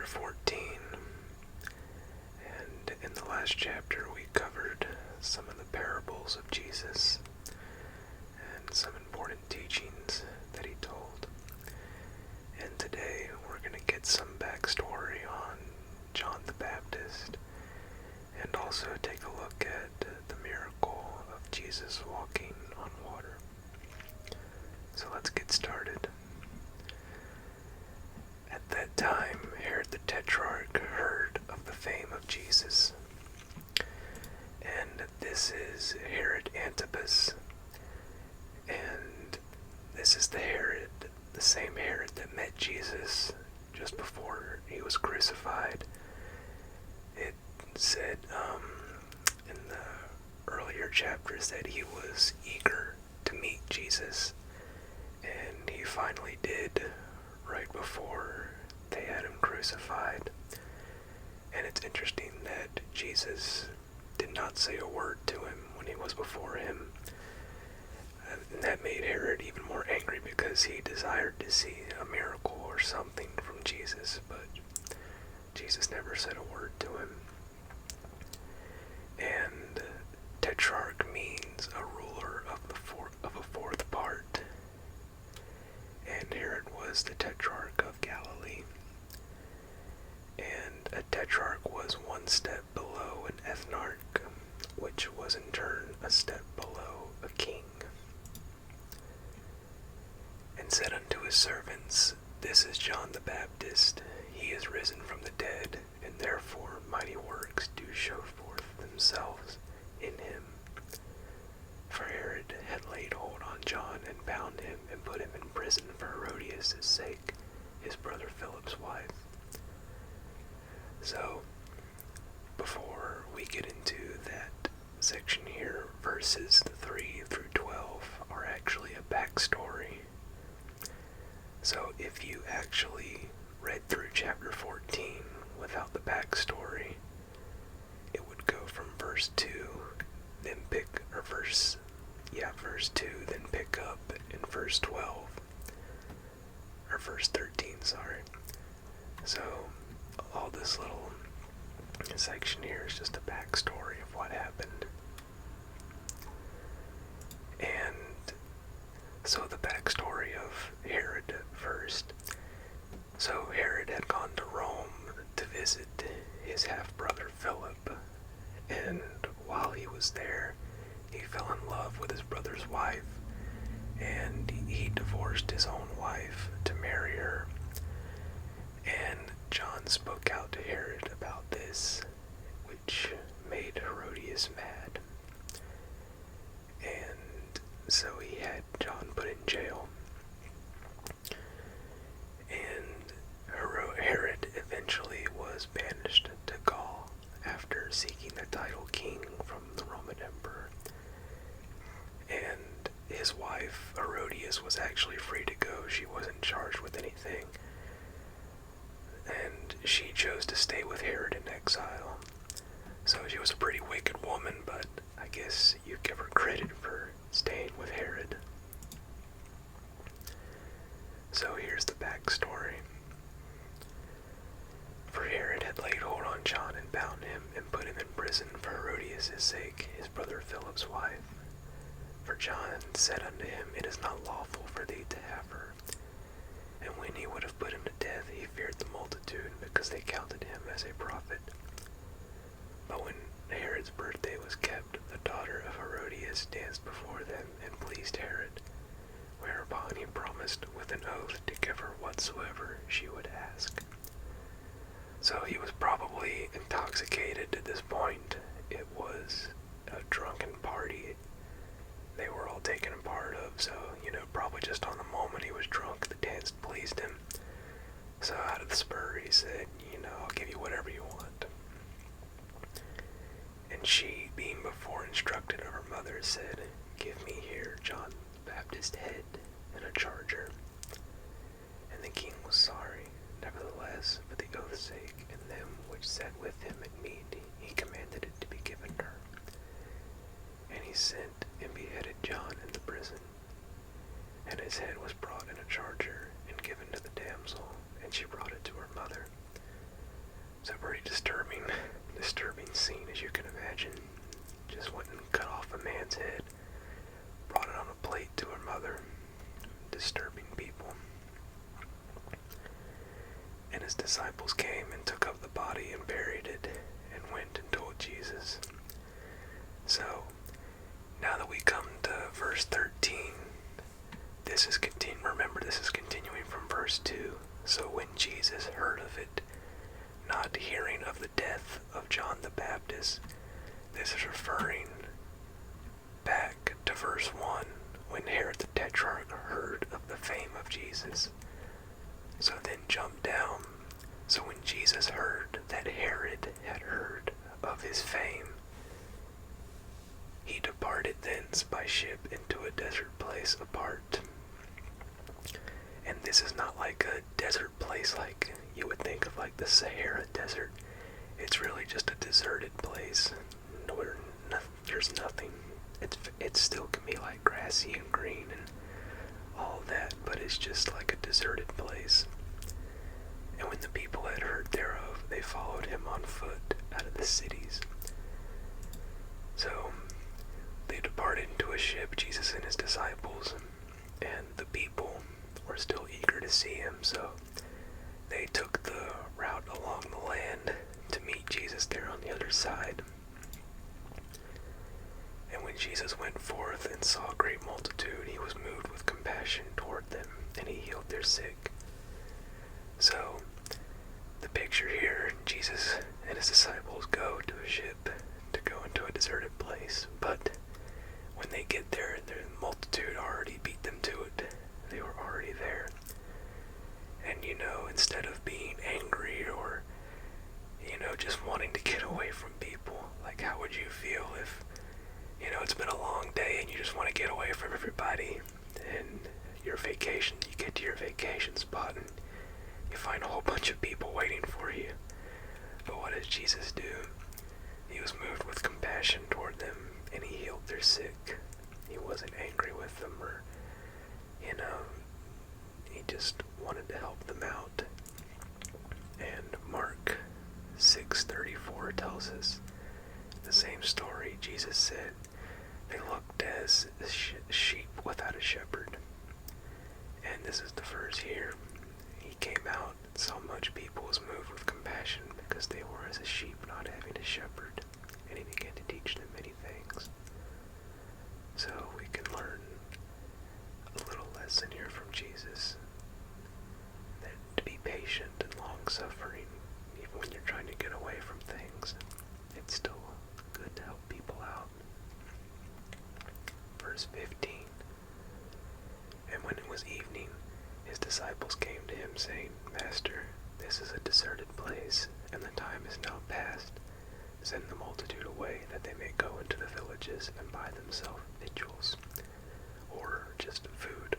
14. And in the last chapter, we covered some of the parables of Jesus and some important teachings that he told. And today, we're going to get some backstory on John the Baptist and also take a look at the miracle of Jesus walking on water. So let's get started. At that time, Herod the Tetrarch heard of the fame of Jesus. And this is Herod Antipas. And this is the same Herod that met Jesus just before he was crucified. It said in the earlier chapters that he was eager to meet Jesus. And he finally did right before they had him crucified. And it's interesting that Jesus did not say a word to him when he was before him. And that made Herod even more angry because he desired to see a miracle or something from Jesus, but Jesus never said a word to him. And Tetrarch means a ruler of a fourth part. And Herod was the Tetrarch of Galilee. And a Tetrarch was one step below an ethnarch, which was in turn a step below a king. And said unto his servants, This is John the Baptist. He is risen from the dead, and therefore mighty works do show forth themselves in him. For Herod had laid hold on John and bound him and put him in prison for Herodias' sake, his brother Philip's wife. So, before we get into that section here, verses 3 through 12 are actually a backstory. So if you actually read through chapter 14 without the backstory, it would go from verse 2, verse 2, then pick up in verse 12, or verse 13, sorry. So all this little section here is just a backstory of what happened. And so the backstory of Herod first. So Herod had gone to Rome to visit his half-brother Philip, and while he was there, he fell in love with his brother's wife, and he divorced his own wife to marry her. And John spoke out to Herod about this, which made Herodias mad. And so he had John put in jail. And Herod eventually was banished to Gaul after seeking the title king from the Roman emperor. And his wife, Herodias, was actually free to go. She wasn't charged with anything. And she chose to stay with Herod in exile. So she was a pretty wicked woman, but I guess you give her credit for staying with Herod. So here's the backstory. For Herod had laid hold on John and bound him and put him in prison for Herodias' sake, his brother Philip's wife. For John said unto him, It is not lawful for thee to have her. And when he would have put him to death, he feared the multitude, because they counted him as a prophet. But when Herod's birthday was kept, the daughter of Herodias danced before them and pleased Herod, whereupon he promised with an oath to give her whatsoever she would ask. So he was probably intoxicated at this point. It was a drunken party they were all taken a part of, so, probably just on the moment he was drunk, the dance pleased him. So out of the spur he said, I'll give you whatever you want. And she, being before instructed of her mother, said, Give me here John the Baptist's head and a charger. And the king was sorry. Nevertheless, for the oath's sake, and them which sat with him at meat, he commanded it to be given her. And he sent and beheaded John in the prison. And his head was brought in a charger and given to the damsel, and she brought it to her mother. It's a pretty disturbing scene, as you can imagine. Just went and cut off a man's head, brought it on a plate to her mother. Disturbing people. And his disciples came and took up the body and buried it, and went and told Jesus. So, now that we come to verse 13, remember this is continuing from verse 2. So when Jesus heard of it, not hearing of the death of John the Baptist, this is referring back to verse 1, when Herod the Tetrarch heard of the fame of Jesus. So then jump down. So when Jesus heard that Herod had heard of his fame, he departed thence by ship into a desert place apart. And this is not like a desert place like you would think of, like the Sahara Desert. It's really just a deserted place where there's nothing. It still can be like grassy and green and all that, but it's just like a deserted place. And when the people had heard thereof, they followed him on foot out of the cities. So they departed into a ship, Jesus and his disciples, and the people were still eager to see him, so they took the route along the land to meet Jesus there on the other side. And when Jesus went forth and saw a great multitude, he was moved with compassion toward them, and he healed their sick. So, the picture here, Jesus and his disciples go to a ship to go into a deserted place, but when they get there, the multitude already beat them to it. They were already there. And instead of being angry or, just wanting to get away from people, like how would you feel if, it's been a long day and you just want to get away from everybody, and you get to your vacation spot and you find a whole bunch of people waiting for you. But what does Jesus do? He was moved with compassion toward them, and he healed their sick. He wasn't angry with them, or, he just wanted to help them out. And Mark 6:34 tells us the same story. Jesus said, they looked as sheep without a shepherd. And this is the verse here. He came out, and so much people was moved with compassion because they were as a sheep not having a shepherd. And he began to teach them many things. So we can learn a little lesson here from Jesus. That to be patient and long-suffering, even when you're trying to get away from things, it's still good to help people out. Verse 15. And when it was evening, his disciples came to him, saying, Master, this is a deserted place, and the time is now past. Send the multitude away, that they may go into the villages and buy themselves victuals, or just food.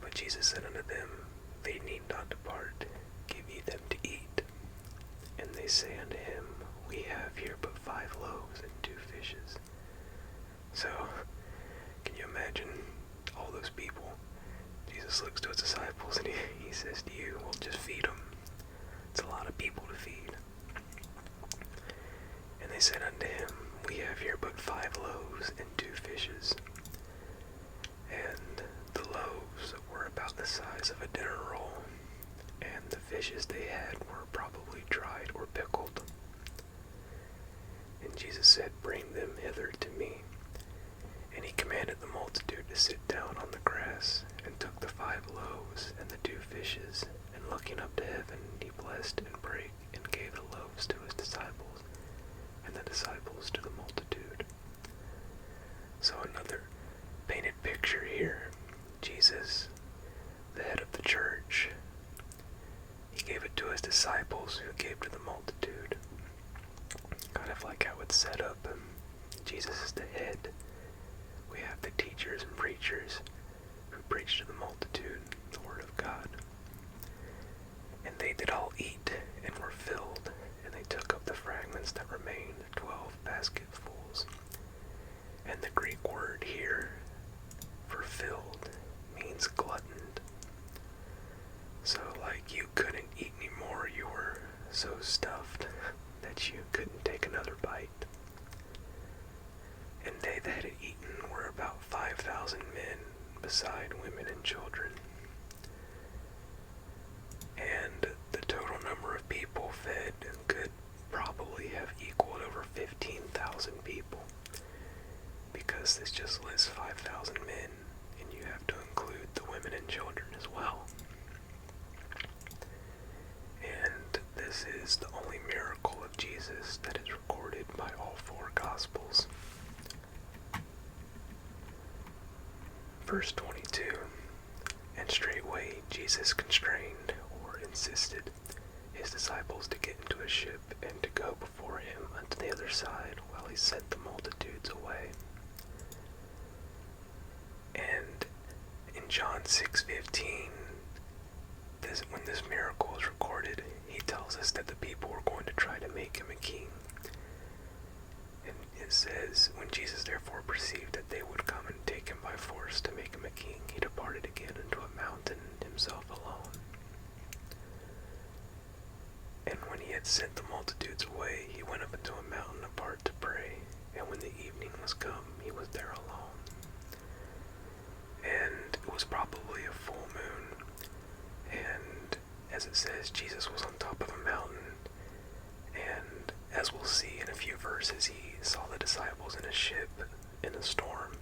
But Jesus said unto them, They need not depart, give ye them to eat. And they say unto him, We have here but 5 loaves and 2 fishes. So, can you imagine all those people? Jesus looks to his disciples and he says to you, well, just feed them. It's a lot of people to feed. And they said unto him, We have here but 5 loaves and 2 fishes. And the loaves were about the size of a dinner roll, and the fishes they had were probably dried or pickled. And Jesus said, Bring them hither to me. And he commanded the multitude to sit down on the grass, and took the 5 loaves and the 2 fishes, and looking up to heaven, he blessed and brake, and gave the loaves to his disciples, and the disciples to the multitude. So another painted picture here. Jesus, the head of the church, he gave it to his disciples, who gave to the multitude. Kind of like how it's set up. Jesus is the head. We have the teachers and preachers who preach to the multitude the word of God. And they did all eat and were filled, and they took up the fragments that remained, 12 basketfuls. And the Greek word here for filled means gluttoned. So like you couldn't eat anymore, you were so beside women and children. And the total number of people fed could probably have equaled over 15,000 people, because this just lists 5,000 men, and you have to include the women and children as well. And this is the only miracle of Jesus that is recorded by all four Gospels. Verse 22, and straightway Jesus constrained, or insisted, his disciples to get into a ship and to go before him unto the other side, while he sent the multitudes away. And in John 6:15, when this miracle is recorded, he tells us that the people were going to try to make him a king. And it says, when Jesus therefore perceived that they would come and take him by force to make him a king, he departed again into a mountain himself alone. And when he had sent the multitudes away, he went up into a mountain apart to pray. And when the evening was come, he was there alone. And it was probably a full moon. And as it says, Jesus was on top of a mountain. And as we'll see in a few verses, he saw the disciples in a ship in a storm.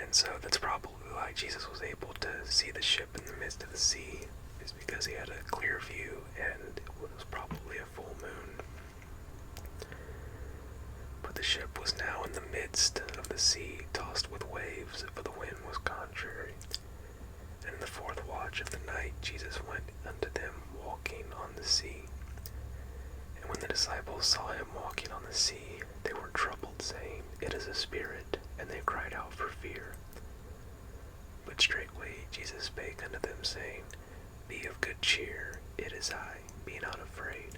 And so that's probably why Jesus was able to see the ship in the midst of the sea, is because he had a clear view, and it was probably a full moon. But the ship was now in the midst of the sea, tossed with waves, for the wind was contrary. And in the fourth watch of the night Jesus went unto them walking on the sea. And when the disciples saw him walking on the sea, they were troubled, saying, It is a spirit, and they cried out for fear. But straightway Jesus spake unto them, saying, Be of good cheer, it is I, be not afraid.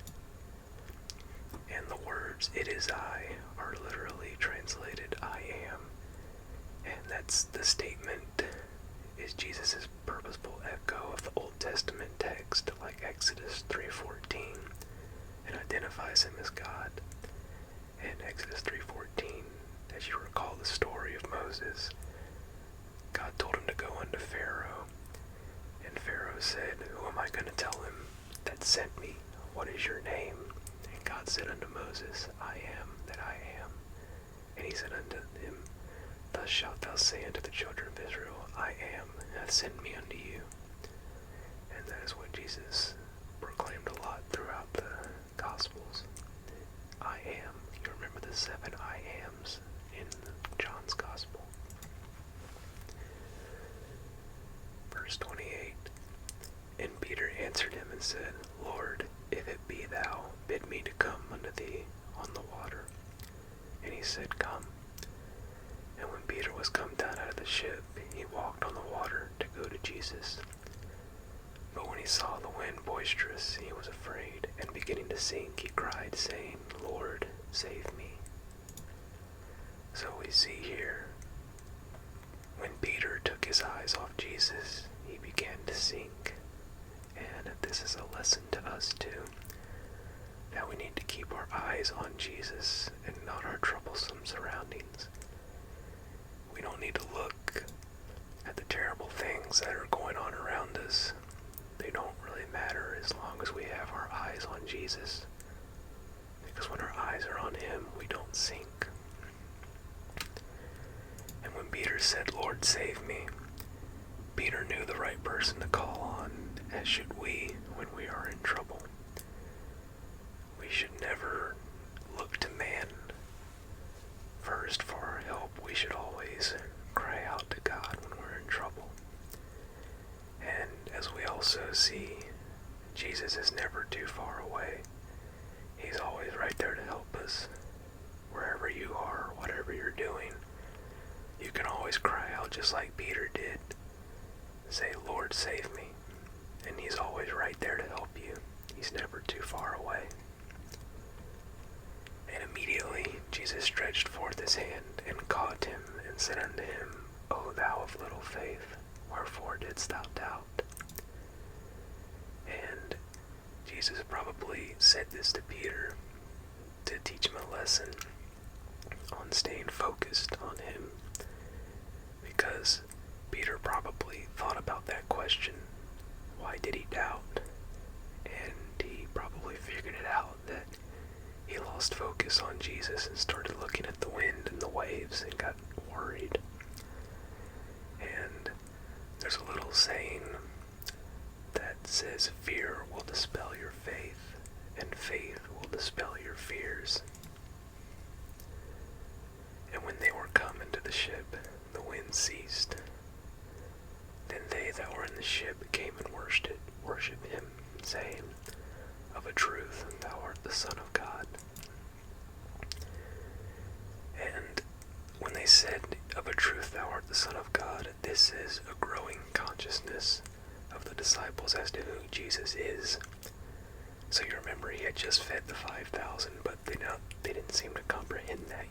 And the words, it is I, are literally translated, I am. And that's the statement, is Jesus' purposeful echo of the Old Testament text, like Exodus 3:14, and identifies him as God. In Exodus 3:14, as you recall the story of Moses, God told him to go unto Pharaoh, and Pharaoh said, Who am I going to tell him that sent me? What is your name? And God said unto Moses, I am that I am. And he said unto him, Thus shalt thou say unto the children of Israel, I am, hath sent me unto you. And that is what Jesus proclaimed a lot throughout the Gospels. I am. You remember the 7 I ams in John's Gospel. Verse 28, And Peter answered him and said, Lord, if it be thou, bid me to come unto thee on the water. And he said, Come. And when Peter was come down out of the ship, he walked on the water to go to Jesus. But when he saw the wind boisterous, he was afraid, and beginning to sink, he cried, saying, Lord, save me. So we see here, when Peter took his eyes off Jesus, he began to sink. And this is a lesson to us too, that we need to keep our eyes on Jesus and not our troublesome surroundings. We don't need to look at the terrible things that are going on around us. They don't really matter as long as we have our eyes on Jesus. Because when our eyes are on him, we don't sink. And when Peter said, Lord, save me, Peter knew the right person to call on, as should we when we are in trouble. We should never look to man first for our help. We should always cry out to God when we're in trouble. And as we also see, Jesus is never too far away. He's always right there to help us. Wherever you are, whatever you're doing, you can always cry out just like Peter did. Say, Lord, save me. And he's always right there to help you. He's never too far away. And immediately Jesus stretched forth his hand and caught him and said unto him, O thou of little faith, wherefore didst thou doubt? And Jesus probably said this to Peter to teach him a lesson on staying focused on him, because Peter Peter probably thought about that question. Why did he doubt? And he probably figured it out, that he lost focus on Jesus and started looking at the wind and the waves and got worried. And there's a little saying that says, fear will dispel your faith, and faith will dispel your fears. And when they were come into the ship, the wind ceased. Then they that were in the ship came and worshipped him, saying, Of a truth, thou art the Son of God. And when they said, Of a truth, thou art the Son of God, this is a growing consciousness of the disciples as to who Jesus is. So you remember, he had just fed the 5,000, but they didn't seem to comprehend that,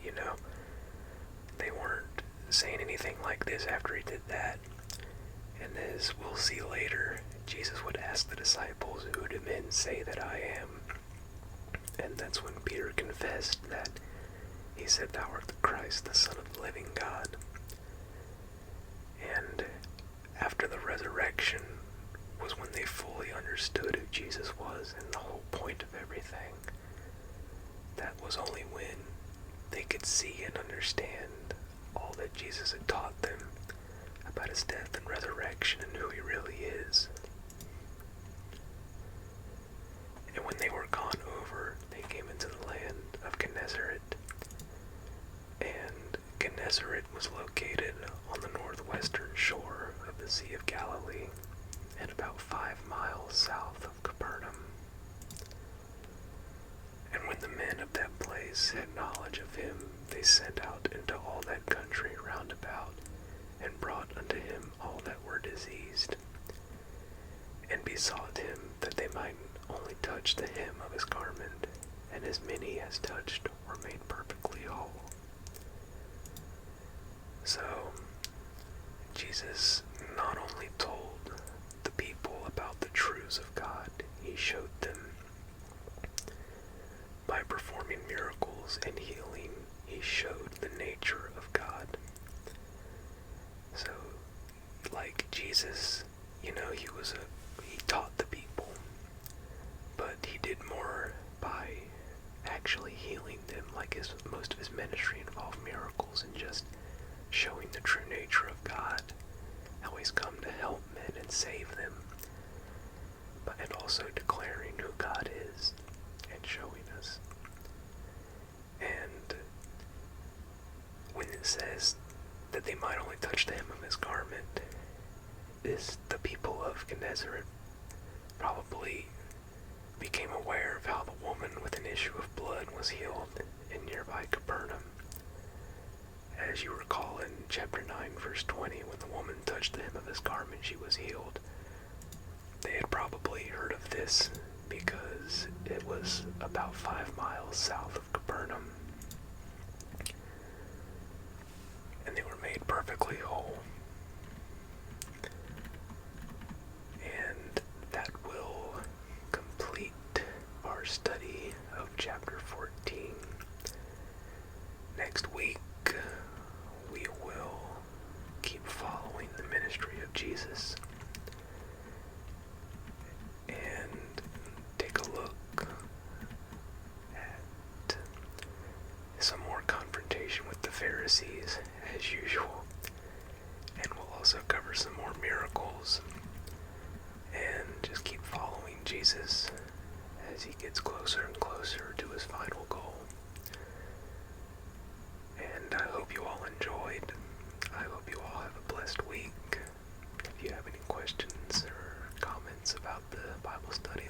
They weren't saying anything like this after he did that. And as we'll see later, Jesus would ask the disciples, Who do men say that I am? And that's when Peter confessed that he said, Thou art the Christ, the Son of the living God. And after the resurrection was when they fully understood who Jesus was and the whole point of everything. That was only when they could see and understand all that Jesus had taught them about his death and resurrection and who he really is. And when they were gone over, they came into the land of Gennesaret. And Gennesaret was located on the northwestern shore of the Sea of Galilee and about 5 miles south of Capernaum. And when the men of that place had knowledge of him, they sent out into all that country round about, and brought unto him all that were diseased, and besought him that they might only touch the hem of his garment, and as many as touched were made perfectly whole. So, Jesus not only told the people about the truths of God, he showed them by performing miracles and healing. He showed the nature of God. So, like Jesus, he taught the people, but he did more by actually healing them. Like most of his ministry involved miracles and just showing the true nature of God, how he's come to help men and save them, and also declaring who God is and showing us. And when it says that they might only touch the hem of his garment, the people of Gennesaret probably became aware of how the woman with an issue of blood was healed in nearby Capernaum. As you recall in chapter 9, verse 20, when the woman touched the hem of his garment, she was healed. They had probably heard of this because it was about 5 miles south of Capernaum. And they were made perfectly whole. And that will complete our study of chapter 14. Next week, we will keep following the ministry of Jesus and take a look at some more confrontation with the Pharisees as usual, and we'll also cover some more miracles and just keep following Jesus as he gets closer and closer to his final goal. And I hope you all enjoyed. I hope you all have a blessed week. If you have any questions or comments about the Bible study,